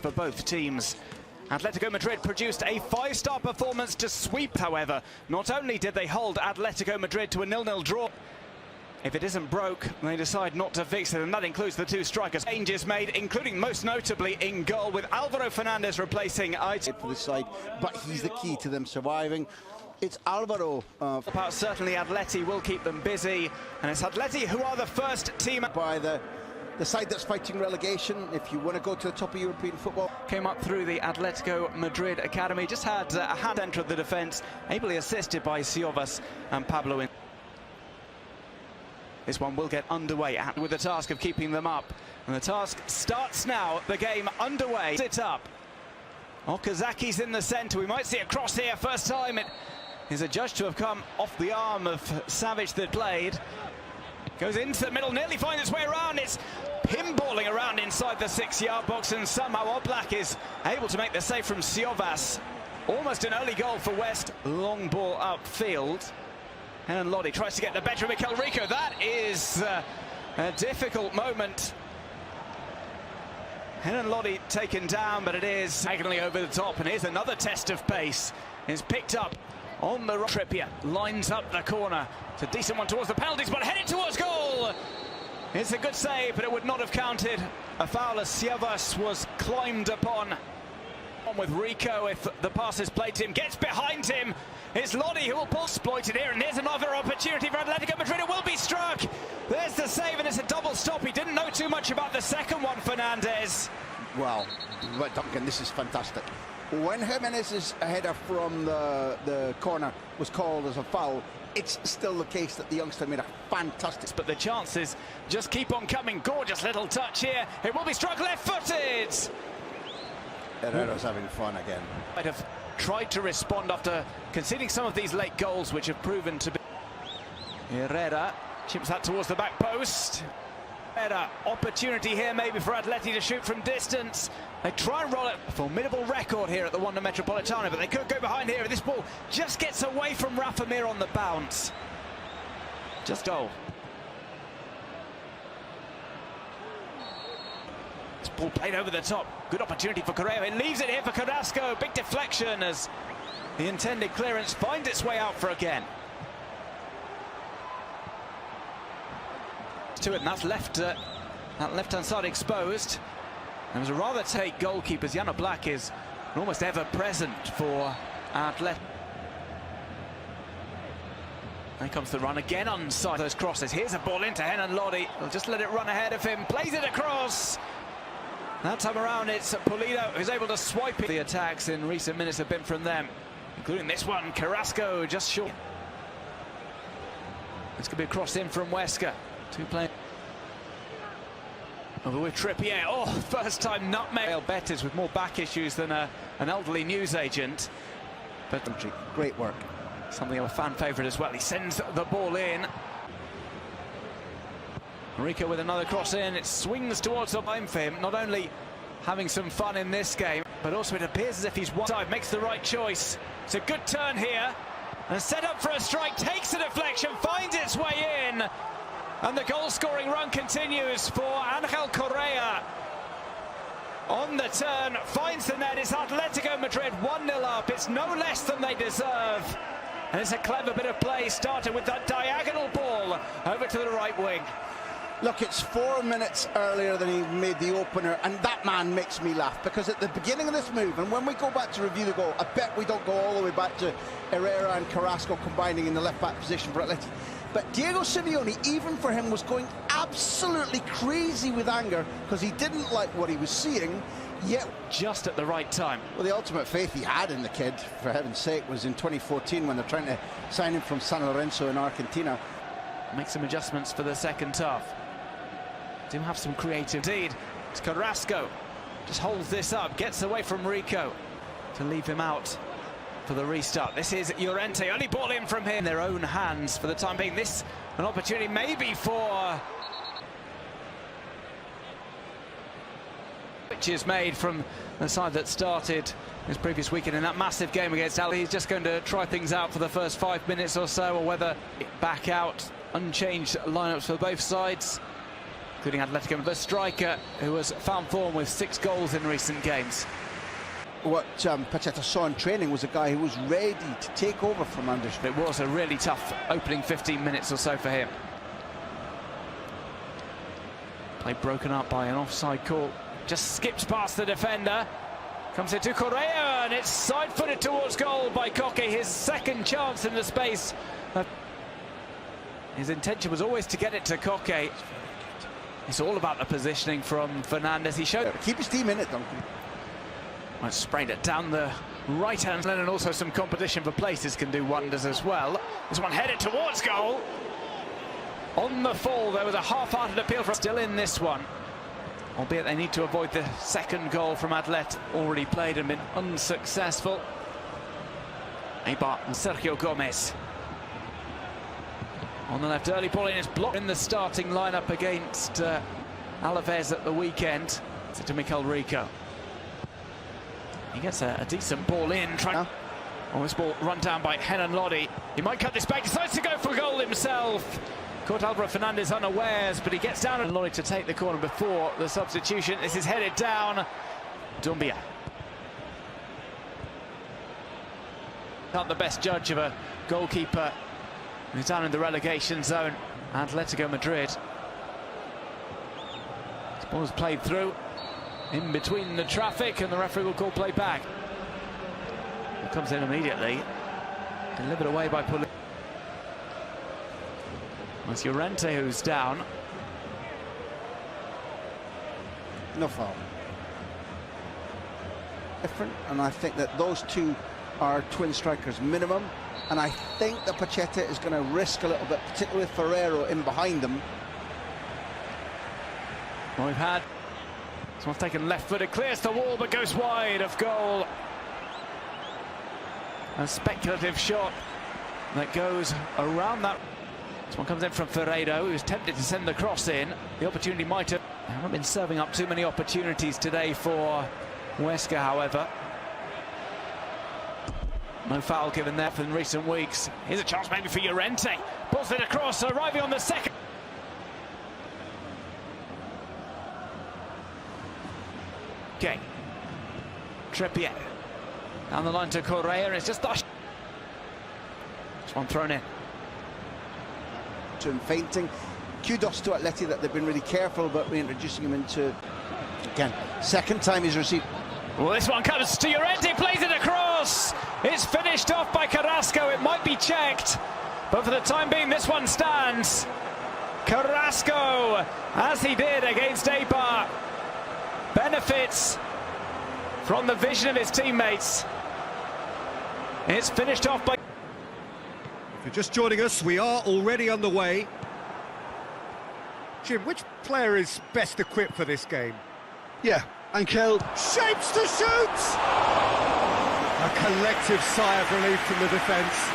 for both teams. Atletico Madrid produced a 5-star performance to sweep, however. Not only did they hold Atletico Madrid to a 0-0 draw, if it isn't broke, they decide not to fix it, and that includes the two strikers. Changes made, including most notably in goal, with Alvaro Fernandez replacing AtIetico. For the side, but he's the key to them surviving. It's Alvaro. Certainly Atleti will keep them busy, and it's Atleti who are the first team by the side that's fighting relegation, if you want to go to the top of European football. Came up through the Atletico Madrid academy, just had a hand center of the defence, ably assisted by Siovas and Pablo. This one will get underway with the task of keeping them up. And the task starts now, the game underway. It up. Okazaki's in the centre. We might see a cross here. First time it is adjudged to have come off the arm of Savic that played. Goes into the middle, nearly finds its way around. It's pinballing around inside the 6-yard box, and somehow Oblak is able to make the save from Siovas. Almost an early goal for West. Long ball upfield. And Lodi tries to get the better of Mikel Rico. That is a difficult moment. Henan Lodi taken down, but it is diagonally over the top. And here's another test of pace. It's picked up on the Trippier. Lines up the corner. It's a decent one towards the penalties, but headed towards goal. It's a good save, but it would not have counted. A foul as Sievas was climbed upon. On with Rico, if the pass is played to him, gets behind him. It's Lodi who will exploit it here, and there's another opportunity for Atletico Madrid. It will be struck. There's the save, and it's a double stop. He didn't know too much about the second one, Fernandez. Well, Duncan, this is fantastic. When Jimenez's header from the corner was called as a foul, it's still the case that the youngster made a fantastic... But the chances just keep on coming. Gorgeous little touch here. It will be struck left-footed. Herrera's having fun again. Might have tried to respond after conceding some of these late goals, which have proven to be... Herrera chips that towards the back post. Herrera, opportunity here maybe for Atleti to shoot from distance. They try and roll it. A formidable record here at the Wanda Metropolitano, but they could go behind here. This ball just gets away from Rafa Mir on the bounce. Just goal. This ball played over the top. Good opportunity for Correa. It leaves it here for Carrasco. Big deflection as the intended clearance finds its way out for again. To it, and that's left that left-hand side exposed. It was a rather take goalkeepers. Jan Oblak is almost ever present for Atleti. There comes the run again on side those crosses. Here's a ball into Henan Lodi. He'll just let it run ahead of him. Plays it across. That time around it's Pulido who's able to swipe it. The attacks in recent minutes have been from them, including this one. Carrasco just short. This could be a cross in from Huescaa. Two players. Over with Trippier. Oh, first time nutmeg. Betis with more back issues than an elderly newsagent. But great work. Something of a fan favourite as well. He sends the ball in. Rico with another cross in. It swings towards the line for him. Not only having some fun in this game, but also it appears as if he's one side. Makes the right choice. It's a good turn here. And set up for a strike. Takes a deflection. Finds its way in. And the goal-scoring run continues for Angel Correa. On the turn, finds the net. It's Atletico Madrid 1-0 up. It's no less than they deserve. And it's a clever bit of play, started with that diagonal ball over to the right wing. Look, it's 4 minutes earlier than he made the opener, and that man makes me laugh, because at the beginning of this move, and when we go back to review the goal, I bet we don't go all the way back to Herrera and Carrasco combining in the left-back position for Atleti. But Diego Simeone, even for him, was going absolutely crazy with anger because he didn't like what he was seeing, yet... Just at the right time. Well, the ultimate faith he had in the kid, for heaven's sake, was in 2014 when they're trying to sign him from San Lorenzo in Argentina. Make some adjustments for the second half. Do have some creative... Indeed, it's Carrasco. Just holds this up, gets away from Rico to leave him out for the restart. This is Llorente, only ball in from him in their own hands for the time being. This an opportunity maybe for which is made from the side that started this previous weekend in that massive game against Ali. He's just going to try things out for the first 5 minutes or so, or whether back out unchanged lineups for both sides. including Atletico, the striker who has found form with 6 goals in recent games. What Pacheta saw in training was a guy who was ready to take over from Anderson. It was a really tough opening 15 minutes or so for him. Play broken up by an offside call. Just skips past the defender. Comes into Correa, and it's side-footed towards goal by Koke. His second chance in the space. His intention was always to get it to Koke. It's all about the positioning from Fernandez. He showed... Keep his team in it, Duncan. Well, sprayed it down the right-hand lane, and also some competition for places can do wonders as well. This one headed towards goal. On the fall, there was a half-hearted appeal for... Still in this one. Albeit they need to avoid the second goal from Atlet, already played and been unsuccessful. Eibar and Sergio Gomez. On the left, early ball in, is blocked in the starting lineup against Alaves at the weekend. It's to Mikel Rico. He gets a decent ball in. Oh, this ball run down by Henan Lodi. He might cut this back, decides to go for a goal himself. Caught Alvaro Fernandez unawares, but he gets down and Lodi to take the corner before the substitution. This is headed down. Dumbia. Not the best judge of a goalkeeper who's down in the relegation zone. Atletico Madrid. This ball is played through in between the traffic, and the referee will call play back. It comes in immediately. Delivered away by Puli. It's Llorente who's down. No foul. Different, and I think that those two are twin strikers minimum, and I think that Pacheta is going to risk a little bit, particularly with Ferrero in behind them. Well, we've had this one's taken left-footed, clears the wall but goes wide of goal. A speculative shot that goes around that. This one comes in from Ferreiro, who's tempted to send the cross in. The opportunity might have... They haven't been serving up too many opportunities today for Huescaa, however. No foul given there in recent weeks. Here's a chance maybe for Llorente. Pulls it across, arriving on the second. Okay. Trippier. Down the line to Correa, and it's just... This one thrown in. To him fainting. Kudos to Atleti that they've been really careful about reintroducing him into... Again, second time he's received... Well, this one comes to Llorente, plays it across. It's finished off by Carrasco. It might be checked, but for the time being, this one stands. Carrasco, as he did against Eibar, benefits from the vision of his teammates. It's finished off by... If you're just joining us, we are already underway. Jim, which player is best equipped for this game? Yeah, Ankel. Shapes to shoot! A collective sigh of relief from the defence.